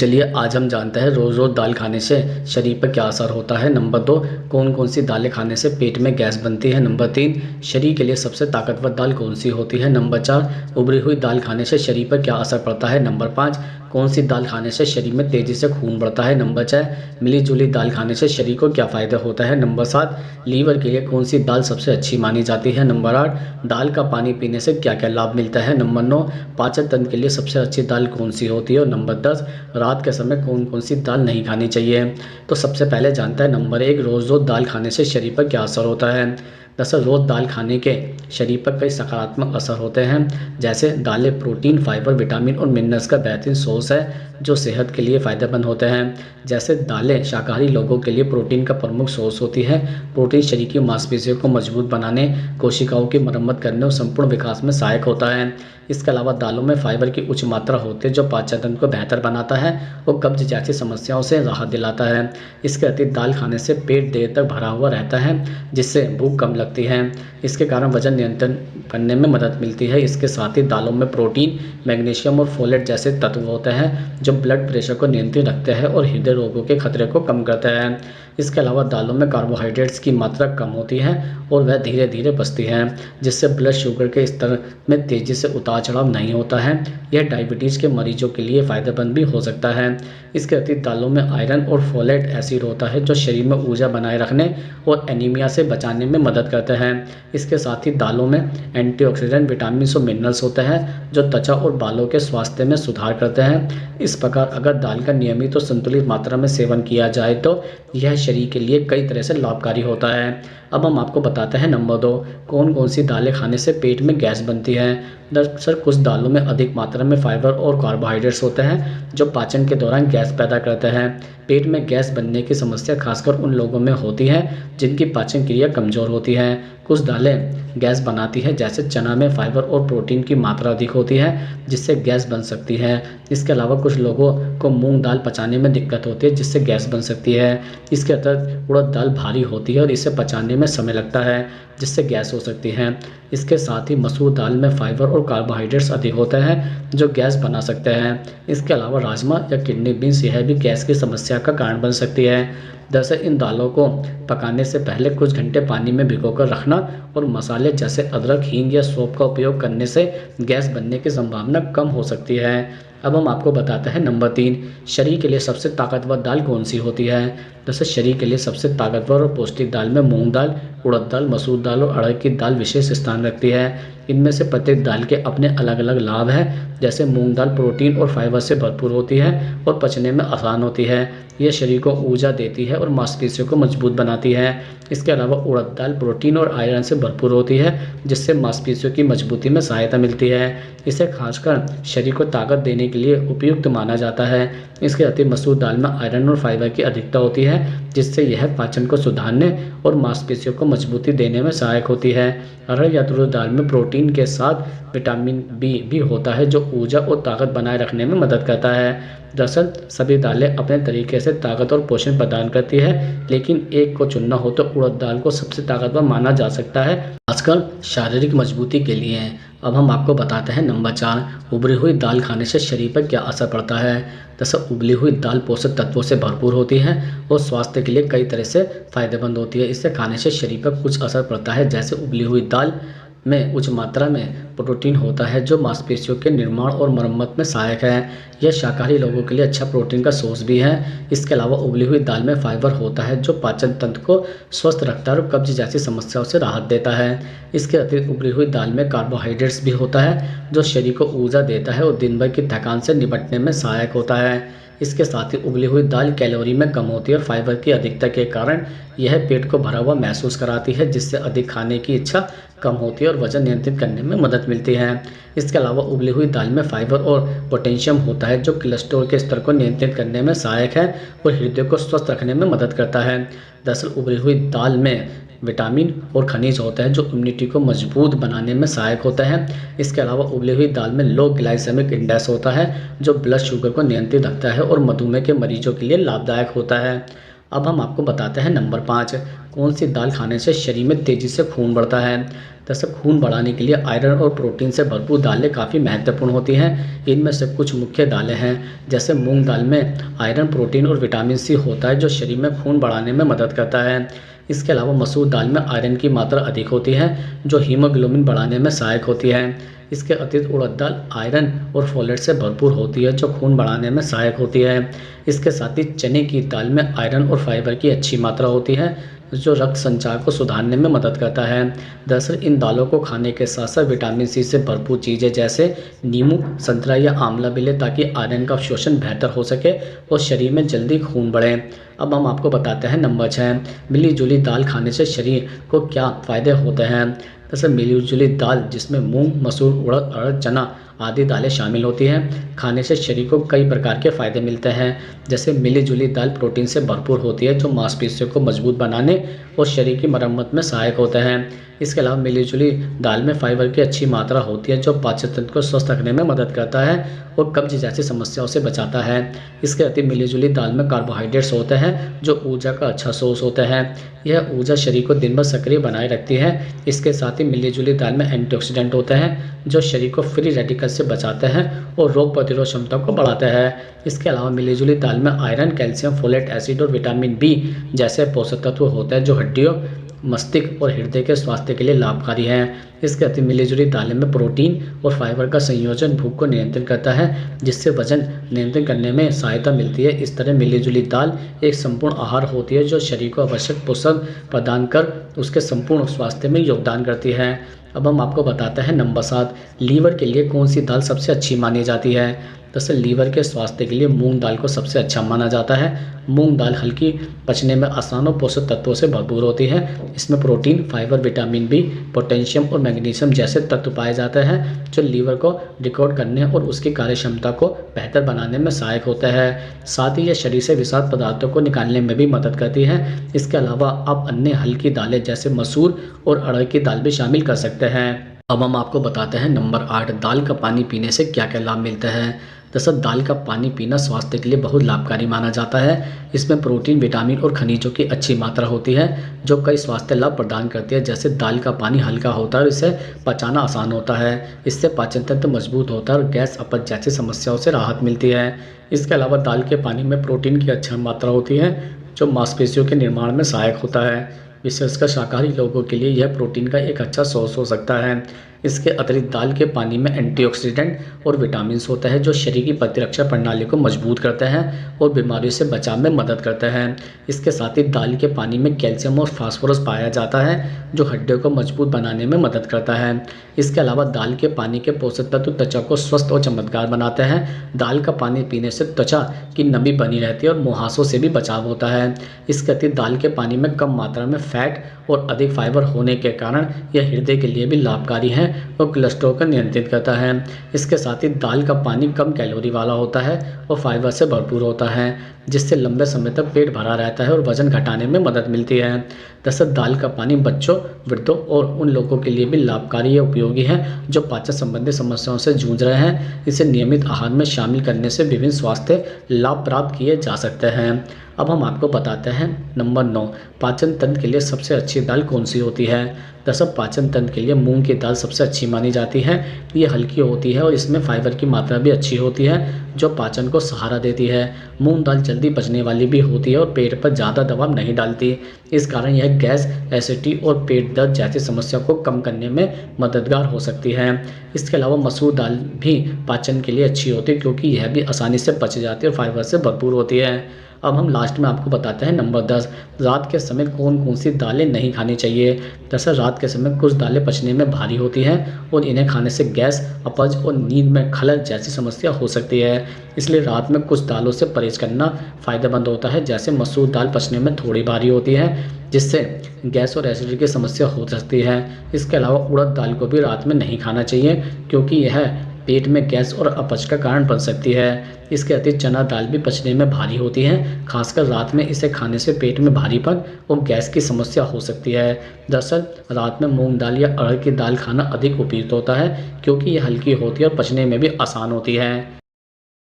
चलिए आज हम जानते हैं रोज़ रोज़ दाल खाने से शरीर पर क्या असर होता है। नंबर 2, कौन कौन सी दालें खाने से पेट में गैस बनती है। नंबर 3, शरीर के लिए सबसे ताकतवर दाल कौन सी होती है। नंबर 4, उबली हुई दाल खाने से शरीर पर क्या असर पड़ता है। नंबर 5, कौन सी दाल खाने से शरीर में तेज़ी से खून बढ़ता है। नंबर 6, मिली जुली दाल खाने से शरीर को क्या फ़ायदा होता है। नंबर 7, लीवर के लिए कौन सी दाल सबसे अच्छी मानी जाती है। नंबर 8, दाल का पानी पीने से क्या क्या लाभ मिलता है। नंबर 9, पाचन तंत्र के लिए सबसे अच्छी दाल कौन सी होती है। और नंबर 10, रात के समय कौन कौन सी दाल नहीं खानी चाहिए। तो सबसे पहले जानता है नंबर 1, रोज़ रोज़ दाल खाने से शरीर पर क्या असर होता है। दरअसल रोज़ दाल खाने के शरीर पर कई सकारात्मक असर होते हैं। जैसे दालें प्रोटीन, फाइबर, विटामिन और मिनरल्स का बेहतरीन सोर्स है जो सेहत के लिए फ़ायदेमंद होते हैं। जैसे दालें शाकाहारी लोगों के लिए प्रोटीन का प्रमुख सोर्स होती है। प्रोटीन शरीर की मांसपेशियों को मजबूत बनाने, कोशिकाओं की मरम्मत करने और संपूर्ण विकास में सहायक होता है। इसके अलावा दालों में फाइबर की उच्च मात्रा होती है जो पाचन तंत्र को बेहतर बनाता है और कब्ज जैसी समस्याओं से राहत दिलाता है। इसके अतिरिक्त दाल खाने से पेट देर तक भरा हुआ रहता है जिससे भूख कम लगती है। इसके कारण वजन नियंत्रण करने में मदद मिलती है। इसके साथ ही दालों में प्रोटीन, मैग्नीशियम और फोलेट जैसे तत्व होते हैं जो ब्लड प्रेशर को नियंत्रित रखते हैं और हृदय रोगों के खतरे को कम करते हैं। इसके अलावा दालों में कार्बोहाइड्रेट्स की मात्रा कम होती है और वह धीरे धीरे बचती है जिससे ब्लड शुगर के स्तर में तेज़ी से उतार चढ़ाव नहीं होता है। यह डायबिटीज़ के मरीजों के लिए फ़ायदेमंद भी हो सकता है। इसके अतिरिक्त दालों में आयरन और फोलेट एसिड होता है जो शरीर में ऊर्जा बनाए रखने और एनीमिया से बचाने में मदद करते हैं। इसके साथ ही दालों में एंटीऑक्सीडेंट, विटामिन और मिनरल्स होते हैं जो त्वचा और बालों के स्वास्थ्य में सुधार करते हैं। इस प्रकार अगर दाल का नियमित और संतुलित मात्रा में सेवन किया जाए तो यह शरीर के लिए कई तरह से लाभकारी होता है। अब हम आपको बताते हैं नंबर 2, कौन कौन सी दालें खाने से पेट में गैस बनती है। दरअसल कुछ दालों में अधिक मात्रा में फाइबर और कार्बोहाइड्रेट्स होते हैं जो पाचन के दौरान गैस पैदा करते हैं। पेट में गैस बनने की समस्या खासकर उन लोगों में होती है जिनकी पाचन क्रिया कमज़ोर होती है। कुछ दालें गैस बनाती है जैसे चना में फाइबर और प्रोटीन की मात्रा अधिक होती है जिससे गैस बन सकती है। इसके अलावा कुछ लोगों को मूंग दाल पचाने में दिक्कत होती है जिससे गैस बन सकती है। इसके अतिरिक्त उड़द दाल भारी होती है और इसे पचाने में समय लगता है जिससे गैस हो सकती है। इसके साथ ही मसूर दाल में फाइबर और कार्बोहाइड्रेट्स अधिक होते हैं जो गैस बना सकते हैं। इसके अलावा राजमा या किडनी बीन्स यह भी गैस की समस्या का कारण बन सकती है। दरअसल इन दालों को पकाने से पहले कुछ घंटे पानी में भिगोकर रखना और मसाले जैसे अदरक, हींग या सौंफ का उपयोग करने से गैस बनने की संभावना कम हो सकती है। अब हम आपको बताते हैं नंबर 3, शरीर के लिए सबसे ताकतवर दाल कौन सी होती है। दरअसल शरीर के लिए सबसे ताकतवर और पौष्टिक दाल में मूंग दाल, उड़द दाल, मसूर दाल और अरहर की दाल विशेष स्थान रखती है। इनमें से प्रत्येक दाल के अपने अलग अलग लाभ हैं। जैसे मूंग दाल प्रोटीन और फाइबर से भरपूर होती है और पचने में आसान होती है। यह शरीर को ऊर्जा देती है और मांसपेशियों को मजबूत बनाती है। इसके अलावा उड़द दाल प्रोटीन और आयरन से भरपूर होती है जिससे मांसपेशियों की मजबूती में सहायता मिलती है। इसे खासकर शरीर को ताकत देने के लिए उपयुक्त माना जाता है। इसके अतिरिक्त मसूर दाल में आयरन और फाइबर की अधिकता होती है जिससे यह पाचन को सुधारने और मांसपेशियों को मजबूती देने में सहायक होती है। अरहर या तुरई दाल में प्रोटीन के साथ विटामिन बी भी होता है जो ऊर्जा और ताकत बनाए रखने में मदद करता है। दरअसल सभी दालें अपने तरीके से ताकत और पोषण प्रदान करती है लेकिन एक को चुनना हो तो उड़द दाल को सबसे ताकतवर माना जा सकता है, खासकर शारीरिक मजबूती के लिए। अब हम आपको बताते हैं नंबर 4, उबली हुई दाल खाने से शरीर पर क्या असर पड़ता है। दरअसल उबली हुई दाल पोषक तत्वों से भरपूर होती है और स्वास्थ्य के लिए कई तरह से फायदेमंद होती है। इससे खाने से शरीर पर कुछ असर पड़ता है। जैसे उबली हुई दाल में उच्च मात्रा में प्रोटीन होता है जो मांसपेशियों के निर्माण और मरम्मत में सहायक है। यह शाकाहारी लोगों के लिए अच्छा प्रोटीन का सोर्स भी है। इसके अलावा उबली हुई दाल में फाइबर होता है जो पाचन तंत्र को स्वस्थ रखता है और कब्ज जैसी समस्याओं से राहत देता है। इसके अतिरिक्त उबली हुई दाल में कार्बोहाइड्रेट्स भी होता है जो शरीर को ऊर्जा देता है और दिन भर की थकान से निपटने में सहायक होता है। इसके साथ ही उबली हुई दाल कैलोरी में कम होती है और फाइबर की अधिकता के कारण यह पेट को भरा हुआ महसूस कराती है जिससे अधिक खाने की इच्छा कम होती है और वजन नियंत्रित करने में मदद मिलती है। इसके अलावा उबली हुई दाल में फाइबर और पोटेशियम होता है जो कोलेस्ट्रॉल के स्तर को नियंत्रित करने में सहायक है और हृदय को स्वस्थ रखने में मदद करता है। दरअसल उबली हुई दाल में विटामिन और खनिज होता है जो इम्यूनिटी को मजबूत बनाने में सहायक होता है। इसके अलावा उबली हुई दाल में लो ग्लाइसेमिक इंडेक्स होता है जो ब्लड शुगर को नियंत्रित रखता है और मधुमेह के मरीजों के लिए लाभदायक होता है। अब हम आपको बताते हैं नंबर 5 कौन सी दाल खाने से शरीर में तेज़ी से खून बढ़ता है। दरअसल खून बढ़ाने के लिए आयरन और प्रोटीन से भरपूर दालें काफ़ी महत्वपूर्ण होती हैं। इनमें से कुछ मुख्य दालें हैं, जैसे मूंग दाल में आयरन, प्रोटीन और विटामिन सी होता है जो शरीर में खून बढ़ाने में मदद करता है। इसके अलावा मसूर दाल में आयरन की मात्रा अधिक होती है जो हीमोग्लोबिन बढ़ाने में सहायक होती है। इसके अतिरिक्त उड़द दाल आयरन और फोलेट से भरपूर होती है जो खून बढ़ाने में सहायक होती है। इसके साथ ही चने की दाल में आयरन और फाइबर की अच्छी मात्रा होती है जो रक्त संचार को सुधारने में मदद करता है। दरअसल इन दालों को खाने के साथ साथ विटामिन सी से भरपूर चीज़ें जैसे नींबू, संतरा या आंवला भी लें ताकि आयरन का अवशोषण बेहतर हो सके और शरीर में जल्दी खून बढ़े। अब हम आपको बताते हैं नंबर 6 मिली जुली दाल खाने से शरीर को क्या फ़ायदे होते हैं। दरअसल मिली जुली दाल जिसमें मूंग, मसूर, उड़द, अरहर, चना आदि दालें शामिल होती हैं खाने से शरीर को कई प्रकार के फ़ायदे मिलते हैं। जैसे मिली जुली दाल प्रोटीन से भरपूर होती है जो मांसपेशियों को मजबूत बनाने और शरीर की मरम्मत में सहायक होते हैं। इसके अलावा मिली जुली दाल में फाइबर की अच्छी मात्रा होती है जो पाचन तंत्र को स्वस्थ रखने में मदद करता है और कब्ज जैसी समस्याओं से बचाता है। इसके अतिरिक्त मिली जुली दाल में कार्बोहाइड्रेट्स होते हैं जो ऊर्जा का अच्छा सोर्स होता है। यह ऊर्जा शरीर को दिन भर सक्रिय बनाए रखती है। इसके साथ ही मिली जुली दाल में एंटीऑक्सीडेंट होते हैं जो शरीर को फ्री रेडिकल से बचाते हैं और रोग प्रतिरोध क्षमता को बढ़ाते हैं। इसके अलावा मिली जुली दाल में आयरन, कैल्शियम, फोलेट एसिड और विटामिन बी जैसे पोषक तत्व होते हैं जो हड्डियों, मस्तिष्क और हृदय के स्वास्थ्य के लिए लाभकारी हैं। इसके अतिरिक्त मिली जुली दालें में प्रोटीन और फाइबर का संयोजन भूख को नियंत्रित करता है जिससे वजन नियंत्रण करने में सहायता मिलती है। इस तरह मिली जुली दाल एक संपूर्ण आहार होती है जो शरीर को आवश्यक पोषक प्रदान कर उसके संपूर्ण स्वास्थ्य में योगदान करती है। अब हम आपको बताते हैं नंबर 7 लीवर के लिए कौन सी दाल सबसे अच्छी मानी जाती है। दरअसल लीवर के स्वास्थ्य के लिए मूंग दाल को सबसे अच्छा माना जाता है। मूंग दाल हल्की, पचने में आसान और पोषक तत्वों से भरपूर होती है। इसमें protein, fibre, vitamin B, potassium और मैग्नीशियम जैसे तत्व पाए जाते हैं जो लीवर को डिकोड करने और उसकी कार्यक्षमता को बेहतर बनाने में सहायक होता है। साथ ही यह शरीर से विषाक्त पदार्थों को निकालने में भी मदद करती है। इसके अलावा आप अन्य हल्की दालें जैसे मसूर और अरहर की दाल भी शामिल कर सकते हैं। अब हम आपको बताते हैं नंबर 8 दाल का पानी पीने से क्या क्या लाभ मिलते हैं। दरअसल दाल का पानी पीना स्वास्थ्य के लिए बहुत लाभकारी माना जाता है। इसमें प्रोटीन, विटामिन और खनिजों की अच्छी मात्रा होती है जो कई स्वास्थ्य लाभ प्रदान करती है। जैसे दाल का पानी हल्का होता है और इसे पचाना आसान होता है। इससे पाचन तंत्र मजबूत होता है और गैस, अपच जैसी समस्याओं से राहत मिलती है। इसके अलावा दाल के पानी में प्रोटीन की अच्छी मात्रा होती है जो मांसपेशियों के निर्माण में सहायक होता है। विशेषकर शाकाहारी लोगों के लिए यह प्रोटीन का एक अच्छा सोर्स हो सकता है। इसके अतिरिक्त दाल के पानी में एंटीऑक्सीडेंट और विटामिन्स होता है जो शरीर की प्रतिरक्षा प्रणाली को मजबूत करते हैं और बीमारियों से बचाव में मदद करते हैं। इसके साथ ही दाल के पानी में कैल्शियम और फास्फोरस पाया जाता है जो हड्डियों को मजबूत बनाने में मदद करता है। इसके अलावा दाल के पानी के पोषक तत्व त्वचा को स्वस्थ और चमकदार बनाते हैं। दाल का पानी पीने से त्वचा की नमी बनी रहती है और मुहासों से भी बचाव होता है। इसके अतिरिक्त दाल के पानी में कम मात्रा में फैट और अधिक फाइबर होने के कारण यह हृदय के लिए भी लाभकारी है और कोलेस्ट्रॉल को नियंत्रित करता है। इसके साथ ही दाल का पानी कम कैलोरी वाला होता है और फाइबर से भरपूर होता है जिससे लंबे समय तक पेट भरा रहता है और वजन घटाने में मदद मिलती है। दरअसल दाल का पानी बच्चों, वृद्धों और उन लोगों के लिए भी लाभकारी या उपयोगी है जो पाचन संबंधी समस्याओं से जूझ रहे हैं। इसे नियमित आहार में शामिल करने से विभिन्न स्वास्थ्य लाभ प्राप्त किए जा सकते हैं। अब हम आपको बताते हैं नंबर 9 पाचन तंत्र के लिए सबसे अच्छी दाल कौन सी होती है। दरअसल पाचन तंत्र के लिए मूंग की दाल सबसे अच्छी मानी जाती है। ये हल्की होती है और इसमें फाइबर की मात्रा भी अच्छी होती है जो पाचन को सहारा देती है। मूंग दाल जल्दी पचने वाली भी होती है और पेट पर ज़्यादा दबाव नहीं डालती। इस कारण यह गैस, एसिडिटी और पेट दर्द जैसी समस्या को कम करने में मददगार हो सकती है। इसके अलावा मसूर दाल भी पाचन के लिए अच्छी होती है क्योंकि यह भी आसानी से पच जाती है और फाइबर से भरपूर होती है। अब हम लास्ट में आपको बताते हैं नंबर 10 रात के समय कौन कौन सी दालें नहीं खानी चाहिए। दरअसल रात के समय कुछ दालें पचने में भारी होती हैं और इन्हें खाने से गैस, अपच और नींद में खलल जैसी समस्या हो सकती है। इसलिए रात में कुछ दालों से परहेज करना फ़ायदेमंद होता है। जैसे मसूर दाल पचने में थोड़ी भारी होती है जिससे गैस और एसिडिटी की समस्या हो सकती है। इसके अलावा उड़द दाल को भी रात में नहीं खाना चाहिए क्योंकि यह पेट में गैस और अपच का कारण बन सकती है। इसके अतिरिक्त चना दाल भी पचने में भारी होती है, खासकर रात में इसे खाने से पेट में भारीपन और गैस की समस्या हो सकती है। दरअसल रात में मूंग दाल या अरहर की दाल खाना अधिक उपयुक्त होता है क्योंकि यह हल्की होती है और पचने में भी आसान होती है।